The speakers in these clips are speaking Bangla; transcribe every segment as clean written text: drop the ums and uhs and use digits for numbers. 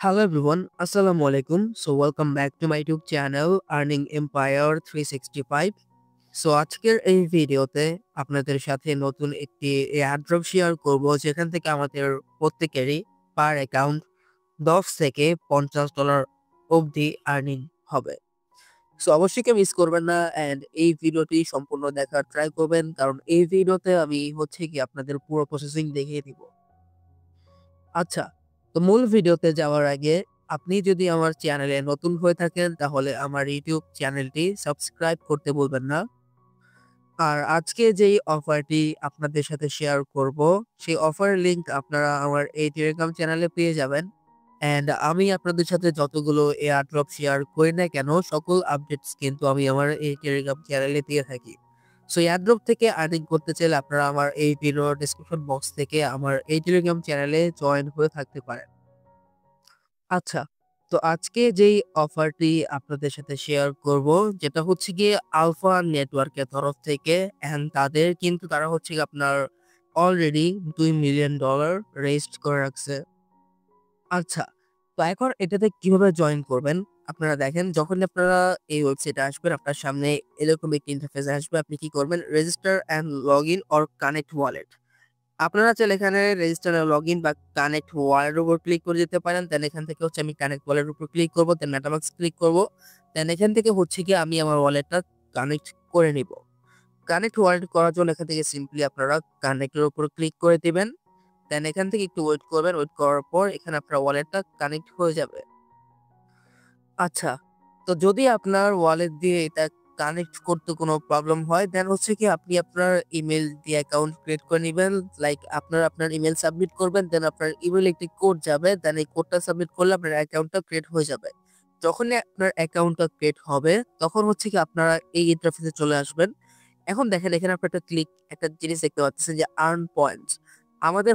Hello everyone, Assalamu alaikum. So welcome back to my YouTube channel Earning Empire 365. So আজকের এই ভিডিওতে আপনাদের সাথে নতুন একটি এয়ারড্রপ শেয়ার করব যেখান থেকে আমাদের প্রত্যেকেরই পার অ্যাকাউন্ট 10 থেকে $50 অবধি আর্নিং হবে। সো অবশ্যই কেউ মিস করবেন না অ্যান্ড এই ভিডিওটি সম্পূর্ণ দেখার ট্রাই করবেন, কারণ এই ভিডিওতে আমি কি আপনাদের পুরো প্রসেসিং দেখিয়ে দিব। আচ্ছা, তো মূল ভিডিওতে যাওয়ার আগে আপনি যদি আমার চ্যানেলে নতুন হয়ে থাকেন তাহলে আমার ইউটিউব চ্যানেলটি সাবস্ক্রাইব করতে ভুলবেন না। আর আজকে যেই অফারটি আপনাদের সাথে শেয়ার করব, সেই অফারের লিঙ্ক আপনারা আমার এই টেলিগ্রাম চ্যানেলে পেয়ে যাবেন। অ্যান্ড আমি আপনাদের সাথে যতগুলো এয়ারড্রপ শেয়ার করি না কেন, সকল আপডেটস কিন্তু আমি আমার এই টেলিগ্রাম চ্যানেলে দিয়ে থাকি। সো এয়ারড্রপ থেকে আর্নিং করতে চাইলে আপনারা আমার এই ভিডিওর ডেসক্রিপশন বক্স থেকে আমার এই টেলিগ্রাম চ্যানেলে জয়েন হয়ে থাকতে পারেন। আচ্ছা, তো আজকে যেই অফারটি আপনাদের সাথে শেয়ার করব, যেটা হচ্ছে গিয়ে আলফা নেটওয়ার্কের তরফ থেকে, অ্যান্ড তারা হচ্ছে গিয়ে আপনার অলরেডি $2 মিলিয়ন রেজিস্ট করে রাখছে। আচ্ছা, তো এখন এটাতে কিভাবে জয়েন করবেন? আপনারা দেখেন, যখন আপনারা এই ওয়েবসাইটে আসবেন, আপনার সামনে এরকম একটি ইন্টারফেস আসবে। আপনি কি করবেন? Register and login or connect wallet. আপনারা চাইলে এখানে রেজিস্টার লগইন বা কানেক্ট ওয়ালেট এর উপর ক্লিক করে দিতে পারেন। দেন এখান থেকে আমি কানেক্ট ওয়ালেট এর উপর ক্লিক করব, দেন মেটামাস্ক ক্লিক করব। দেন এখান থেকে আমি আমার ওয়ালেটটা কানেক্ট করে নিব। কানেক্ট ওয়ালেট করার জন্য এখান থেকে সিম্পলি আপনারা কানেক্ট এর উপর ক্লিক করে দিবেন। দেন এখান থেকে একটু ওয়েট করবেন। ওয়েট করার পর এখানে আপনার ওয়ালেটটা কানেক্ট হয়ে যাবে। আচ্ছা, তো যদি আপনার ওয়ালেট দিয়ে এটা কানেক্ট করতে কোনো প্রবলেম হয়, দেন আপনি আপনার ইমেইল দিয়ে অ্যাকাউন্ট ক্রিয়েট করে নিবেন। লাইক আপনার ইমেইল সাবমিট করবেন, দেন আপনার ইমেইলে একটি কোড যাবে। দেন এই কোডটা সাবমিট করলে আপনার অ্যাকাউন্টটা ক্রিয়েট হয়ে যাবে। যখনই আপনার অ্যাকাউন্টটা ক্রিয়েট হবে, তখন আপনারা এই ইন্টারফেসে চলে আসবেন। এখন দেখেন, এখানে আপনার একটা জিনিস দেখতে পাচ্ছেন যে আর্ন পয়েন্টস। আমাদের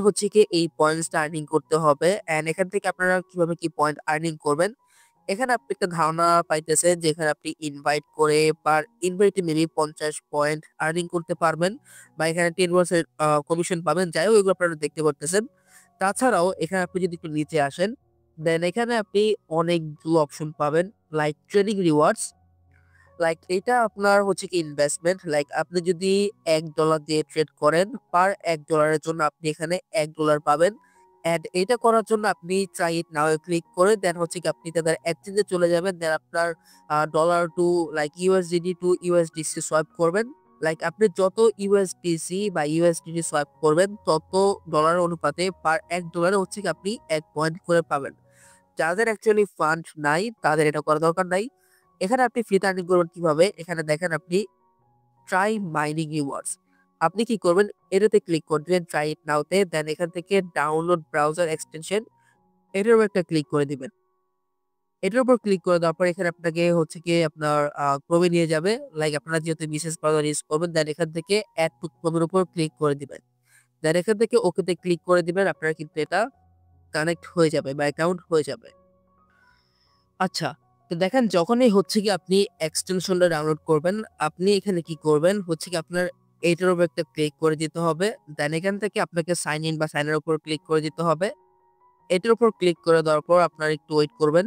এই পয়েন্টসটা আর্নিং করতে হবে। অ্যান্ড এখান থেকে আপনারা কিভাবে কি পয়েন্ট আর্নিং করবেন, এখানে আপনি একটা ধারণা পাইতেছেন, যেখানে আপনি ইনভাইট করে পার ইনভাইটে মেবি 50 পয়েন্ট আর্নিং করতে পারবেন, বা এখানে 10% কমিশন পাবেন। যাই হোক, এগুলো আপনারা দেখতে পারতেছেন। তাছাড়াও এখানে আপনি যদি একটু নিচে আসেন, দেন এখানে আপনি অনেকগুলো অপশন পাবেন, লাইক ট্রেডিং রিওয়ার্ডস। লাইক এটা আপনার কি ইনভেস্টমেন্ট। লাইক আপনি যদি $1 দিয়ে ট্রেড করেন, পার $1 জন্য আপনি এখানে $1 পাবেন। এন্ড এটা করার জন্য আপনি try it now A click করে দেন আপনি তাদের এক্সচেঞ্জে চলে যাবেন। দেন আপনার dollar to like USDT to USDC swipe করবেন। লাইক আপনি যত ইউএসডিসি বা ইউএসডিটি সোয়াইপ করবেন, তত ডলার অনুপাতে পার $1 আপনি 1 পয়েন্ট করে পাবেন। যাদের অ্যাকচুয়ালি ফান্ড নাই, তাদের এটা করা দরকার নাই। এখানে আপনি ফ্রিতে আর্নিং করবেন কিভাবে? এখানে দেখেন, আপনি ট্রাই মাইনিং রিওয়ার্ডস। আপনি কি করবেন? এটাতে ক্লিক করে দিবেন ট্রাই ইট নাও তে। দেন এখান থেকে ডাউনলোড ব্রাউজার এক্সটেনশন, এটার উপর একটা ক্লিক করে দিবেন। এটার উপর ক্লিক করে দেওয়ার পর এখানে আপনাকে গিয়ে আপনার ক্রোমে নিয়ে যাবে। লাইক আপনারা যেহেতু মিসেস ব্রাউজার ইউজ করবেন, দেন এখান থেকে অ্যাড টু ক্রোমের উপর ক্লিক করে দিবেন। দেন এখান থেকে ওকেতে ক্লিক করে দিবেন। আপনার কিন্তু এটা কানেক্ট হয়ে যাবে বা অ্যাকাউন্ট হয়ে যাবে। আচ্ছা, তো দেখেন, যখনই আপনি এক্সটেনশনটা ডাউনলোড করবেন, আপনি এখানে কি করবেন আপনার এইটার উপর একটা ক্লিক করে দিতে হবে। দেন এখান থেকে আপনাকে সাইন ইন বা সাইন এর উপর ক্লিক করে দিতে হবে। এটার উপর ক্লিক করে দেওয়ার পর আপনার একটু ওয়েট করবেন।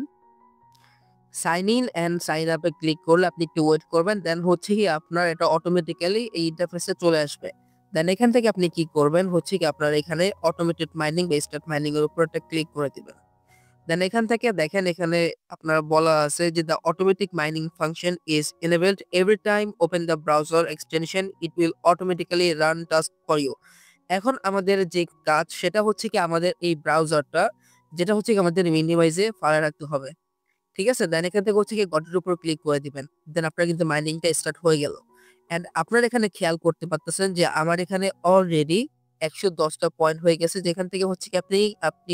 Sign in and sign up এ ক্লিক করলে আপনি একটু ওয়েট করবেন। দেন আপনার এটা অটোমেটিক্যালি এই ইন্টারফেসে চলে আসবে। দেন এখান থেকে আপনি কি করবেন আপনার এখানে অটোমেটেড মাইনিং বা স্টার্ট মাইনিং এর উপর একটা ক্লিক করে দিবেন। দেন এখান থেকে দেখেন, এখানে আপনার বলা আছে যে the automatic mining function is enabled every time open the browser extension it will automatically run task for you। এখন আমাদের যে কাজ, সেটা কি আমাদের এই ব্রাউজারটা, যেটা আমাদের মিনিমাইজে ফালা রাখতে হবে। ঠিক আছে? দেন এখান থেকে গটের উপর ক্লিক করে দিবেন। দেন আপনার কিন্তু মাইনিংটা স্টার্ট হয়ে গেল। এন্ড আপনারা এখানে খেয়াল করতে পারতেছেন যে আমার এখানে অলরেডি 110টা পয়েন্ট হয়ে গেছে, যেখান থেকে আপনি আপনি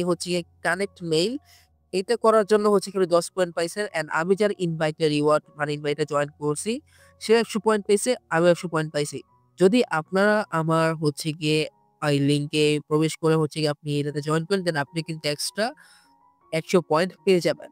কানেক্ট মেইল, এটা করার জন্য আপনি 10 পয়েন্ট পাইছেন। অ্যান্ড আমি যার ইনভাইটে রিওয়ার্ড মানে ইনভাইটে জয়েন করছি, সে 100 পয়েন্ট পেয়েছে, আমিও 100 পয়েন্ট পাইছি। যদি আপনারা আমার গিয়ে এই লিংকে প্রবেশ করে আপনি এটাতে জয়েন করেন, দেন আপনি কিন্তু এক্সট্রা 100 পয়েন্ট পেয়ে যাবেন।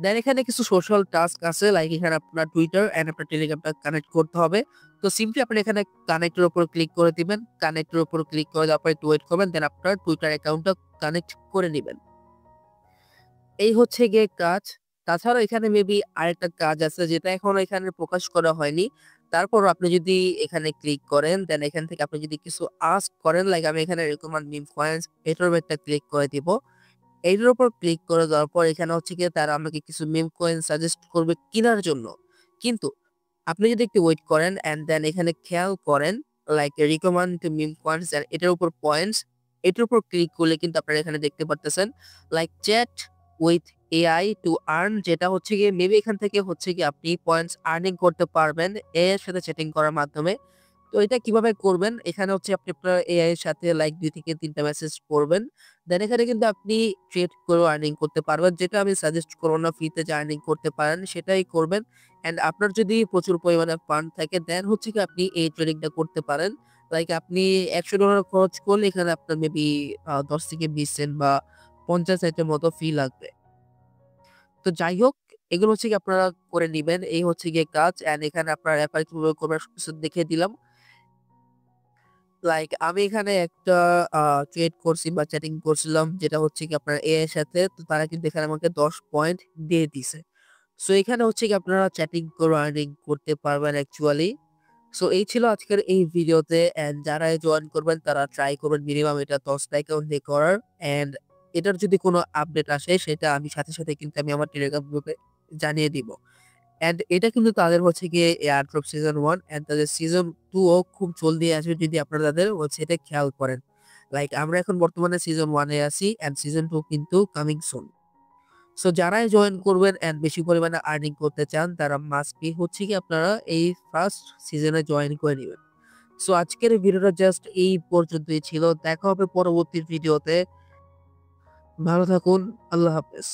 দেন এখানে কিছু সোশ্যাল টাস্ক আছে, লাইক এখানে আপনার টুইটার এন্ড আপনার টেলিগ্রামটা কানেক্ট করতে হবে। তো সিম্পলি আপনি এখানে কানেক্টের উপর ক্লিক করে দিবেন। কানেক্টের উপর ক্লিক করে দেওয়ার পর একটু ওয়েট করবেন। দেন আপনার টুইটার অ্যাকাউন্টটা কানেক্ট করে নিবেন। এই হচ্ছে গিয়ে কাজ। তাছাড়াও এখানে মেবি আরেকটা কাজ আছে যেটা এখনো এখানে প্রকাশ করা হয়নি। তারপরও আপনি যদি এখানে ক্লিক করেন, দেন এখান থেকে আপনি যদি কিছু আস্ক করেন, লাইক আমি এখানে রিকমেন্ড মিম কয়েন্স এটার উপর একটা ক্লিক করে দিব। এইটার উপর ক্লিক করে দেওয়ার পর এখানে হচ্ছে গিয়ে তারা আমাকে কিছু মিম কয়েন সাজেস্ট করবে কেনার জন্য। কিন্তু আপনি যদি একটু ওয়েট করেন অ্যান্ড দেন এখানে খেয়াল করেন, like recommend meme coins and এটার উপর পয়েন্টস, এটার উপর ক্লিক করলে কিন্তু আপনারা এখানে দেখতে পারতেছেন like chat with AI to earn, যেটা হচ্ছে গিয়ে মেবি এখান থেকে হচ্ছে গিয়ে আপনি পয়েন্টস আর্নিং করতে পারবেন এআই এর সাথে চ্যাটিং করার মাধ্যমে। তো এটা কিভাবে করবেন? এখানে হচ্ছে আপনি আপনার এআই এর সাথে লাইক ২ থেকে ৩ টা মেসেজ করবেন। দেন এখানে কিন্তু আপনি ট্রেড করেও আর্নিং করতে পারবেন। যেটা আমি সাজেস্ট করব না, ফ্রিতে যে আর্নিং করতে পারেন সেটাই করবেন। অ্যান্ড আপনার যদি প্রচুর পরিমাণে ফান্ড থাকে দেন হচ্ছে কি আপনি এই ট্রেডিংটা করতে পারেন। লাইক আপনি $১০০ খরচ করলে এখানে আপনার মেবি ১০ থেকে ২০ সেন্ট বা ৫০ সেন্টের মতো ফি লাগবে। তো যাই হোক, এগুলো হচ্ছে গিয়ে আপনারা করে নিবেন। এই হচ্ছে গিয়ে কাজ। অ্যান্ড এখানে আপনার এপার কিভাবে করবেন সবকিছু দেখিয়ে দিলাম। লাইক আমি এখানে একটা ট্রেড করছি বা চ্যাটিং করছিলাম যেটা হচ্ছে কি আপনার এআই এর সাথে। তো তারা কিন্তু এখানে আমাকে ১০ পয়েন্ট দিয়ে দিছে। সো এখানে হচ্ছে কি আপনারা চ্যাটিং করে আর্নিং করতে পারবেন অ্যাকচুয়ালি। সো এই ছিল আজকের এই ভিডিওতে। অ্যান্ড যারা জয়েন করবেন তারা ট্রাই করবেন মিনিমাম এটা ১০ টা অ্যাকাউন্ট দিয়ে করার। অ্যান্ড এটার যদি কোনো আপডেট আসে সেটা আমি সাথে, সাথে কিন্তু আমি আমার টেলিগ্রাম গ্রুপে জানিয়ে দিব। অ্যান্ড এটা কিন্তু তাদের হচ্ছে গিয়ে এয়ারড্রপ সিজন 1 অ্যান্ড তাদের সিজন 2 ও খুব জলদি আসবে যদি আপনারা তাদের ওয়েবসাইটে খেয়াল করেন। লাইক আমরা এখন বর্তমানে সিজন 1 এ আছি অ্যান্ড সিজন 2 কিন্তু কামিং সুন। সো যারাই জয়েন করবেন অ্যান্ড বেশি পরিমাণে আর্নিং করতে চান তারা মাস্ট বি হচ্ছে কি আপনারা এই ফার্স্ট সিজনে জয়েন করে নিবেন। সো আজকের ভিডিওটা জাস্ট এই পর্যন্তই ছিল। দেখা হবে পরবর্তী ভিডিওতে। ভালো থাকুন। আল্লাহ হাফেজ।